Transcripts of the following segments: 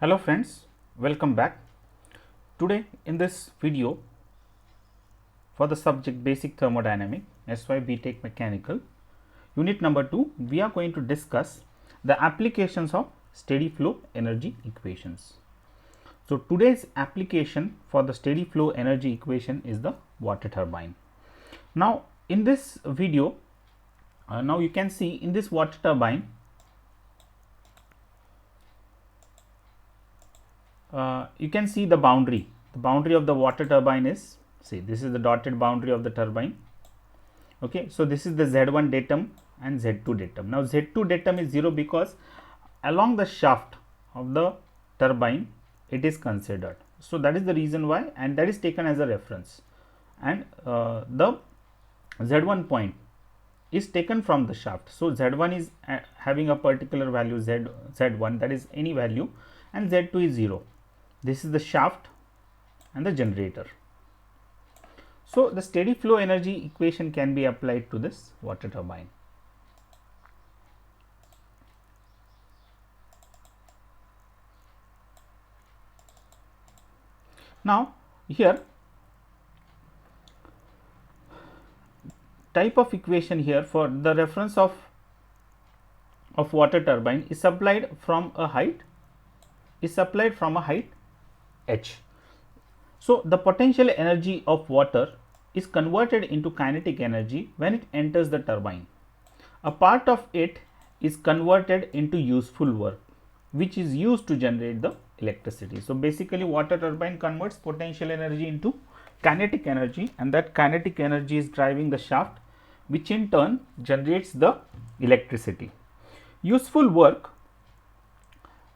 Hello friends, welcome back. Today in this video for the subject Basic Thermodynamic SY BTech Mechanical unit number 2, we are going to discuss the applications of steady flow energy equations. So today's application for the steady flow energy equation is the water turbine. Now in this video, now you can see in this water turbine you can see the boundary of the water turbine is, see, this is the dotted boundary of the turbine. Okay, so this is the Z1 datum and Z2 datum. Now Z2 datum is 0 because along the shaft of the turbine it is considered. So that is the reason why, and that is taken as a reference, and the Z1 point is taken from the shaft. So Z1 is having a particular value Z1, that is any value, and Z2 is 0. This is the shaft and the generator. So the steady flow energy equation can be applied to this water turbine. Now here type of equation here for the reference of water turbine is supplied from a height h. So the potential energy of water is converted into kinetic energy when it enters the turbine. A part of it is converted into useful work, which is used to generate the electricity. So basically water turbine converts potential energy into kinetic energy, and that kinetic energy is driving the shaft, which in turn generates the electricity. Useful work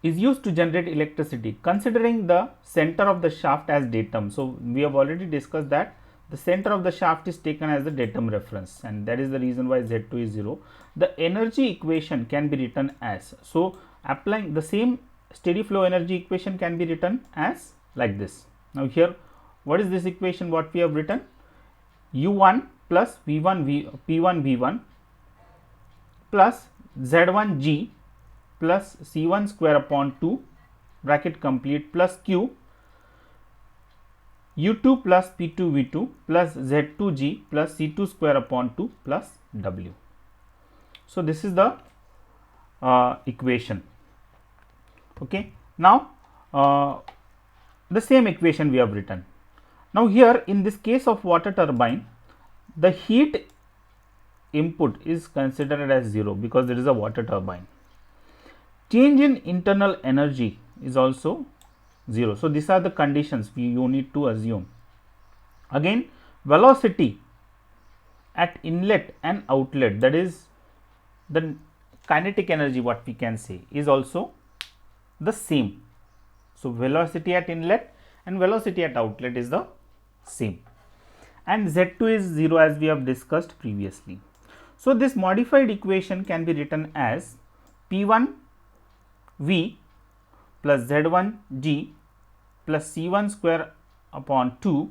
is used to generate electricity considering the center of the shaft as datum. So we have already discussed that the center of the shaft is taken as the datum reference, and that is the reason why Z2 is 0. The energy equation can be written as, so applying the same steady flow energy equation can be written as like this. Now here what is this equation what we have written? U1 plus P1 V1 plus Z1 G plus C1 square upon 2 bracket complete plus Q U2 plus P2 V2 plus Z2 G plus C2 square upon 2 plus W. So this is the equation. Okay. Now the same equation we have written. Now here in this case of water turbine, the heat input is considered as 0 because there is a water turbine. Change in internal energy is also 0. So these are the conditions you need to assume. Again, velocity at inlet and outlet, that is the kinetic energy what we can say, is also the same. So velocity at inlet and velocity at outlet is the same, and Z2 is 0 as we have discussed previously. So this modified equation can be written as P1 V plus Z1 G plus C1 square upon 2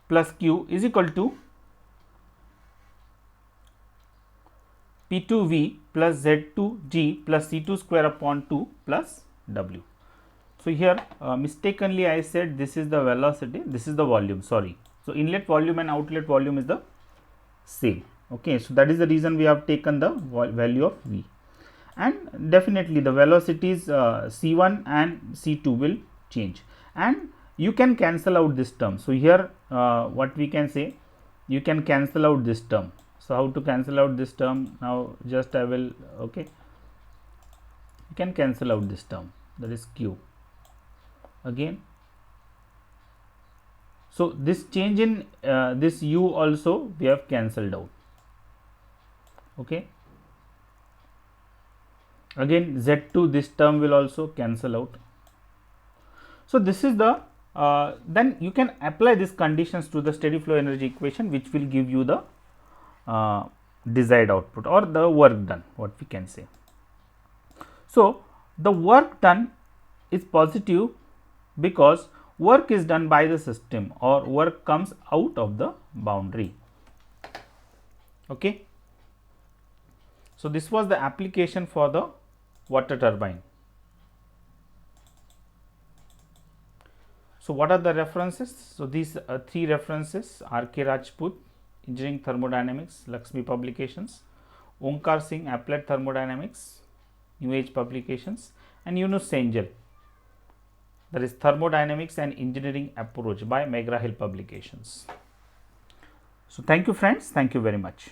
plus Q is equal to P2 V plus Z2 G plus C2 square upon 2 plus W. So here mistakenly I said this is the velocity, this is the volume, sorry. So inlet volume and outlet volume is the same. Okay, so that is the reason we have taken the value of V, and definitely the velocities C1 and C2 will change, and you can cancel out this term. So here what we can say, you can cancel out this term. So how to cancel out this term? Now just I will, okay, you can cancel out this term, that is Q again. So this change in this U also we have cancelled out. Okay, again Z2, this term will also cancel out. So this is the then you can apply these conditions to the steady flow energy equation, which will give you the desired output or the work done, what we can say. So the work done is positive because work is done by the system or work comes out of the boundary. Okay. So, this was the application for the water turbine. So, what are the references? So, these 3 references: R.K. Rajput, Engineering Thermodynamics, Lakshmi Publications; Onkar Singh, Applied Thermodynamics, New Age Publications; and Yunus Sengel, that is Thermodynamics and Engineering Approach by McGraw Hill Publications. So, thank you friends, thank you very much.